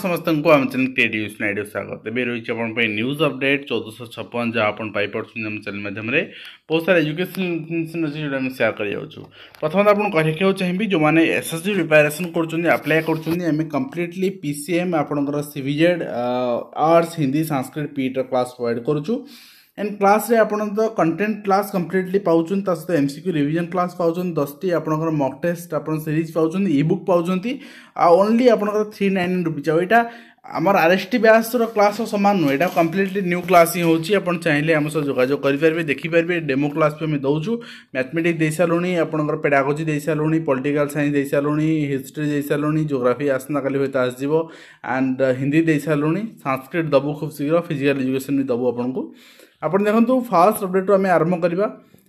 समस्त को आम चैनल क्रिएटिव स्नाइडियो स्वागत ए रही है न्यूज अपडेट 1456 जहाँ आप पाइपे आम चैनल माध्यम बहुत सारा एजुकेशन इनफर्मेशन अच्छी जो सेयार कर प्रथम आपको कहना चाहिए जो मैंने एसएससी प्रिपेरेसन करप्लाय कर कम्प्लीटली पीसीएम आपंकर सीविजेड आर्ट्स हिंदी संस्कृत पीटर क्लास प्रोवाइड करुँ एंड क्लास रे आपण तो कंटेंट क्लास कंप्लीटली पाउछन ता सहित एमसीक्यू रिवीजन क्लास पाउछन 10टी आपनकर मॉक टेस्ट आपण सीरीज पाउछन ई बुक पाउछन आ ओनली आपनकर 399 रुपीस एटा हमर आरएसटी बैच रो क्लास समान नो एटा कंप्लीटली न्यू क्लास ही होची आपण चाहिले हम से जोगाजोग करि परबे देखि परबे डेमो क्लास पे हम दउछु मैथमेटिक्स देइ सालुनी आपनकर पेडागोजी देइ सालुनी पॉलिटिकल साइंस देइ सालुनी हिस्ट्री देइ सालुनी ज्योग्राफी आसना काली होता आस जीवो एंड हिंदी देइ सालुनी संस्कृत दबु खूब शीघ्र फिजिकल एजुकेशन भी दबु आपनको आपण देखो फास्ट अपडेट आम आरंभ करवा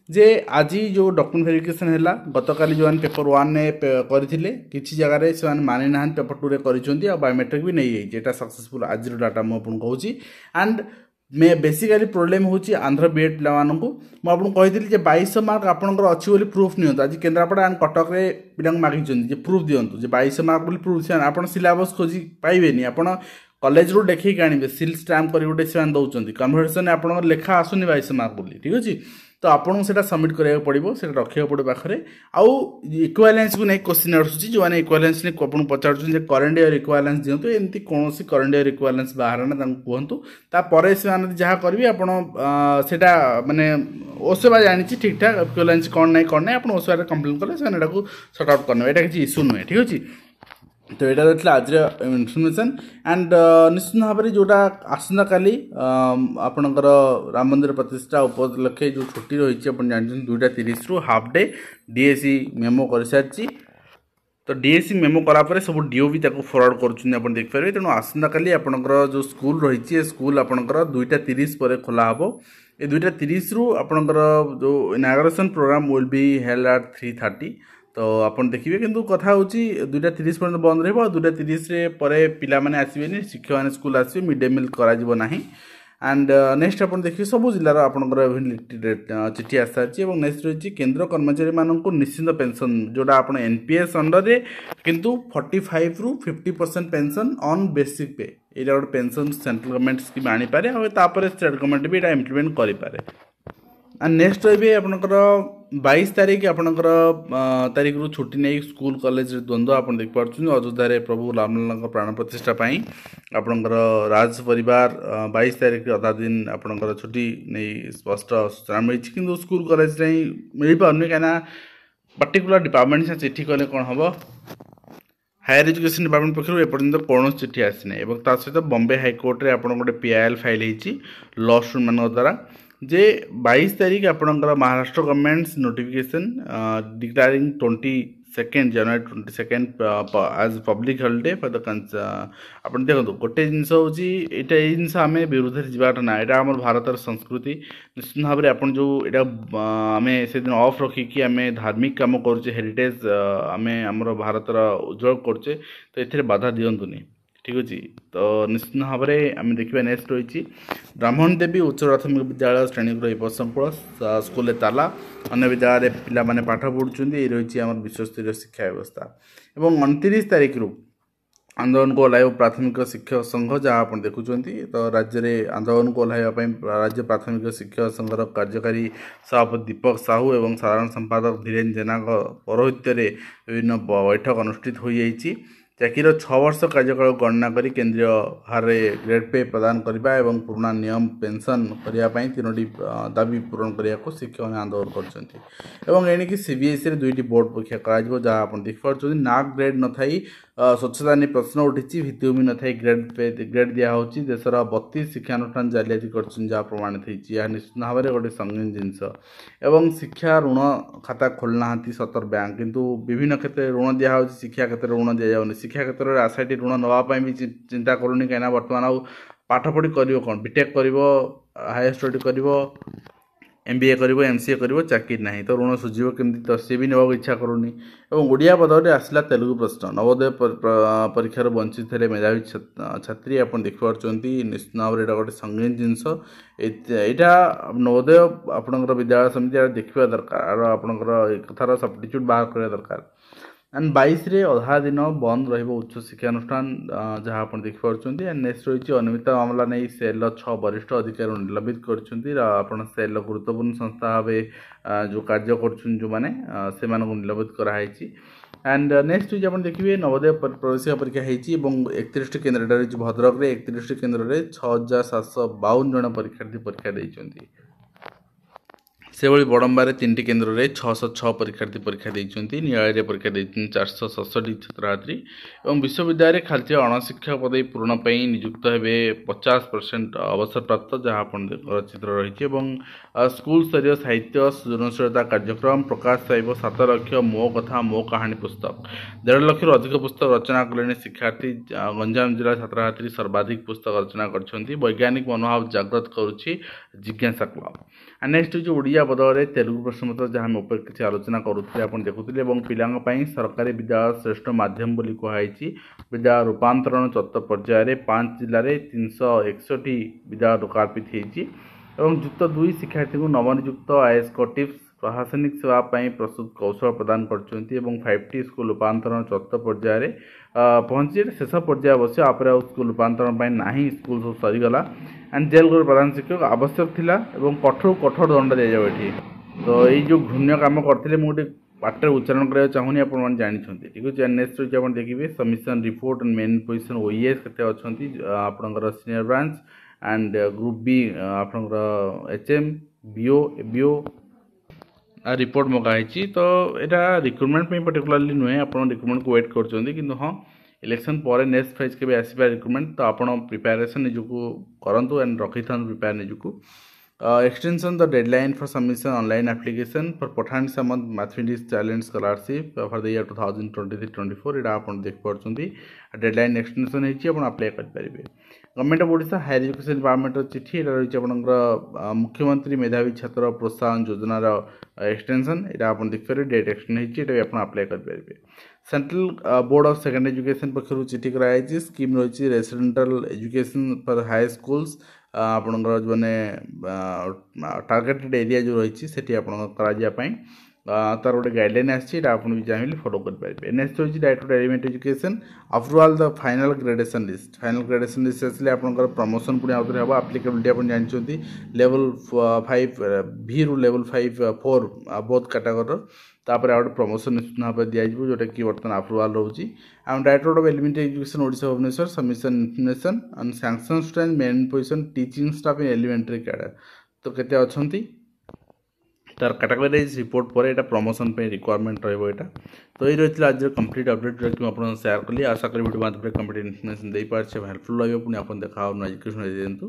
जे आज जो डॉक्यूमेंट वेरिफिकेशन है गतकाली जो पेपर 1 ने करथिले किछि जगह से मानि ना पेपर 2 रे करिसोंती आ बायोमेट्रिक भी नहीं जेटा सक्सेसफुल आज डाटा मु आपन कहूची एंड मे बेसिकली प्रोब्लेम होची आंध्र बीएड पिला मानकु मु आपन कहिदिली जे 2200 मार्क आपनकर अछि बोली प्रूफ नियंत आज केन्द्रापड़ा एंड कटक रे पिलांग मागिचोंती जे प्रूफ दियंतु जे 2200 मार्क बोली प्रूफ से आपन सिलेबस खोजी पाइबेनी आपन कॉलेज रू देखिक आने सिल स्टाम्प कर गोटे से दौरान कन्वर्सेशन आप लेखा आसुनी 2200 मार्क बोली ठीक अच्छे तो आपको से सबमिट कराया पड़ो से रखा पड़ो पाखे आउ इक्वालेंस को नहीं क्वेश्चन आसूँ जो मैंने इक्वालेंस ने पचार करेन्ट इयर इक्वालेंस दिंतु एमती कौन करेन्ट इयर इक्वालेंस बाहर ना कहतु तापर से जहाँ करेंगे आपटा मानने ओसेवा जानी ठीक ठाक इक्वालेंस कौन ना आप ओसेवा कम्प्लेन कले से सर्ट आउट करने यहाँ किसी इश्यू नुहे ठीक अच्छे तो यहाँ रही आज इनफर्मेशन एंड निश्चित भाव में जोटा आसंता काली आपणकर राम मंदिर प्रतिष्ठा उपलक्षे जो छुट्टी रही जानते 2:30 रु हाफ डे डीएसी मेमो कर सारी तो डीएसी मेमो करापर सब डीओ भी फरवर्ड कर देखिपारे तेणु आसंता काली आपणकर जो स्कूल रही स्कूल आपणकर 2:30 पर खोला हम ये 2:30 रु आपणकर जो inauguration programme will be held at 3:30 तो आपन देखिए किंतु कथा होची 2:30 पर्यंत बंद रहबो 2:30 रे परे पिला माने आसीबेनी शिक्षक माने स्कूल आसीबे मिड डे मील करा जिवो नाही एंड नेक्स्ट आपन देखिए सब जिल्लार आपनकर चिठी आसाची एवं नेक्स्ट रही केंद्र कर्मचारी माननको निश्चित पेंशन जोटा आपन एनपीएस अंडर रे किंतु 45 रु 50% पेंशन ऑन बेसिक पे एटा गोटे पेंशन सेंट्रल गवर्नमेंट स्कीम आनी पारे आ तापर स्टेट गवर्नमेंट भी एटा इंप्लीमेंट करि पारे एंड नेक्स्ट रही आपनकर 22 तारीख आपनकर तारीख रु छुट्टी नहीं स्कूल कॉलेज द्वंद्व आप देखिपुर अयोध्या प्रभु रामलाल प्राण प्रतिष्ठा आपनकर राज परिवार 22 तारीख अधा दिन आपनकर छुट्टी नहीं स्पष्ट सूचना मिली कि स्कूल कॉलेज नहीं मिल पारनी कहीं पर्टिकुलर डिपार्टमेंट से चिठी कले कौन हम हायर एजुकेशन डिपार्टमेंट पक्षर एपर्यंत कौन चिठी आसी ना सहित बॉम्बे हाईकोर्ट रे आपन गोटे पीआईएल फाइल होती लॉ स्टूडेंट मान द्वारा जे 22 तारीख आपनकर Maharashtra government notification declaring 22 January 22 as public holiday for the आपन देखो गोटे जिनस होची एटा जिनस आम विरुद्ध जावाटा ना एटा हमर भारतर संस्कृति निश्चित भाव में आपन जो एटा आम से दिन ऑफ रखिकी आम धार्मिक काम करुचे हेरिटेज आम आमर भारतर उज्जवल करुचे तो एथिरे बाधा दियंतुनी ठीक अच्छे तो निश्चित भाव में आम देखा नेक्स्ट रही ब्राह्मण देवी उच्च प्राथमिक विद्यालय श्रेणीगृह संकुल स्कूल ताला अन्य विद्यालय पिला माने पाठ पढ़ुं ये रही आम विश्वस्तरीय शिक्षा व्यवस्था और 29 तारीख रु आंदोलन को ओह्लैब प्राथमिक शिक्षक संघ जहाँ आप देखुं तो राज्य में आंदोलन को ओह्लैवाई राज्य प्राथमिक शिक्षक संघर कार्यकारी सभापति दीपक साहू और साधारण संपादक धीरेन्द्र जेना पौरोहित्य विभिन्न बैठक अनुष्ठित हो जाइए चाकिर 6 वर्ष कार्यकाल गणना करी केंद्रीय हार ग्रेड पे प्रदान करने और पुराना नियम पेंशन करने 3टी दाबी पूरण करने को शिक्षक ने आंदोलन कर सीबीएसई रे 2टी बोर्ड परीक्षा करा जहाँ आप देखिपुर नाक ग्रेड न थी स्वच्छता नहीं प्रश्न उठी भित्तिभूमि न थी ग्रेड दिहूँ देशर 32 शिक्षानुष्ठान जालियाती कर प्रमाणित होती निश्चित भाव में गोटे संगीन जिनस एवं शिक्षा ऋण खाता खोलना 17 बैंक किंतु विभिन्न क्षेत्र में ऋण दिहूँ शिक्षा क्षेत्र में ऋण दि जाऊनी शिक्षा क्षेत्र में आसआईटी ऋण नापी भी चिंता करूनी कहीं बर्तमान आउ पाठ पढ़ी कर कौन बीटेक कर हायर स्टडी कर एमबीए कर एमसीए कर चाकरी ना तो ऋण सुझीव केमती तो सी भी नेबाक इच्छा करूनी और ओडिया पदवी आसला तेलुगु प्रश्न नवोदय परीक्षार वंचित थे मेधावी छात्री आप देखिपुर निश्चित भाव में गोटे संगीन जिनस यहाँ नवोदय आपणकर विद्यालय समिति देखा दरकार आपणकर कथार सब्स्टिट्यूट बाहर करवा दरकार एंड 22 रे अधा दिन बंद रहिबो उच्च शिक्षा अनुष्ठान जहाँ आप देखिपुंट एंड नेक्स्ट रही अनियमित मामला नहीं सेल 6 वरिष्ठ अधिकारी निलंबित कर सेल गुरुत्वपूर्ण संस्था भाव जो कार्य कर जो मैंने से निलंबित कराई एंड नेक्स्ट आप देखिए नवोदय प्रवेशिका परीक्षा होती 31 केन्द्र रही भद्रक में 31 केन्द्र में 6752 जन परीक्षार्थी परीक्षा देते से बड़म्बार 3टी केन्द्र में 606 परीक्षार्थी परीक्षा देते न्यायालय परीक्षा देते 467 छात्री और विश्वविद्यालय खाली अणशिक्षक पदवी पूरण पर नियुक्त हे 50% अवसर प्राप्त जहाँ आप चित्र रही स्कूल स्तर साहित्य सृजनशीलता कार्यक्रम प्रकाश पाइब 7 लाख मो कथा मो कहानी पुस्तक 1.5 लाख अधिक पुस्तक रचना कले शिक्षार्थी गंजाम जिला छात्र छात्री सर्वाधिक पुस्तक रचना कर वैज्ञानिक मनोभाव जागृत करुच्ची जिज्ञासा क्लब एंड नेक्स्ट जो ओडिया बदल तेलुगु प्रश्नपत्र जहाँ हम ऊपर किसी आलोचना करुले आप देखुले पिलांपाई सरकारी विद्यालय श्रेष्ठ माध्यम बोली कहुई विद्यालय रूपांतरण चतुर्थ पर्यायर 5 जिले में 361 विद्यालय लोकार्पित होती युक्त 2 शिक्षार्थी को नवनियुक्त आईएएस टिप्स प्रशासनिक सेवाई प्रस्तुत कौशल प्रदान कर 5टी स्कूल रूपांतरण चतुर्थ पर्यायर पहुंची शेष पर्याय अवश्य आप स्कूल रूपांतरण ना स्कूल सब सरीगला एंड जेल गुरु प्रधान शिक्षक आवश्यक थिला एवं कठोर कठोर दंड दि जाए ये तो ये जो घृण्य काम करते मुझे पार्टी उच्चारण करने चाहूनी आप जानते ठीक है नेक्स्ट रही आप देखिए submission report and men position OES के अच्छा आपंकर senior branch and group B आपंकर एचएम बीओ बीओ रिपोर्ट मगाई तो यहाँ रिक्रुटमेंट पर्टिकुलरली नुहे आप रिक्रुटमेंट को वेट कर हाँ इलेक्शन पर नेक्स्ट फेज के आसपा रिक्रुटमेंट तो आप प्रिपेरेसन निजुक करूँ एंड रखी था प्रिपेयर निजुक extension the deadline for submission online application for Pathani Samanta mathematics talent scholarship for the year 2023-24 यहाँ आप देखिए डेडलाइन एक्सटेंशन होती अप्लाई करेंगे government of Odisha higher education department चिठी रही आप मुख्यमंत्री मेधावी छात्र प्रोत्साहन योजनार एक्सटेंशन यहाँ आप देखिए डेट एक्सटेंड होती आप अप्लाई करेंगे central board of secondary education पक्षर चिठी कराई स्कीम रही residential education for high schools आपणकर जो मैंने टार्गेटेड एरिया जो रही है आपंपाई तार गोटे गाइडलाइन आप चाहिए फॉलो करेंगे नेक्स्ट रही director elementary education approval the final gradation list आसले आपंकर प्रमोशन पुणी आउे हम आप्लिकेबिलिटी आप जानते लेवल 5 भी रु लेवल 5 4 बोथ कैटेगोरी तापर आउट प्रमोशन निश्चित भाव में दिज्व जोटा कि बर्तमान अप्रूवाल रोचे आम director of elementary education Odisha Bhubaneswar submission information and sanction student men position teaching staff in elementary cadre तो केते अच्छी तार कैटेगोराइज रिपोर्ट पर यहाँ प्रमोशन पे रिक्वायरमेंट रहा तो ये रही आज कंप्लीट अपडेट जो आप शेयर कली आशा करी वीडियो माध्यम कंप्लीट इन्फॉर्मेशन दे पारे हेल्पफुल लगे पुणी आप देखा एजुकेशन दिंतु।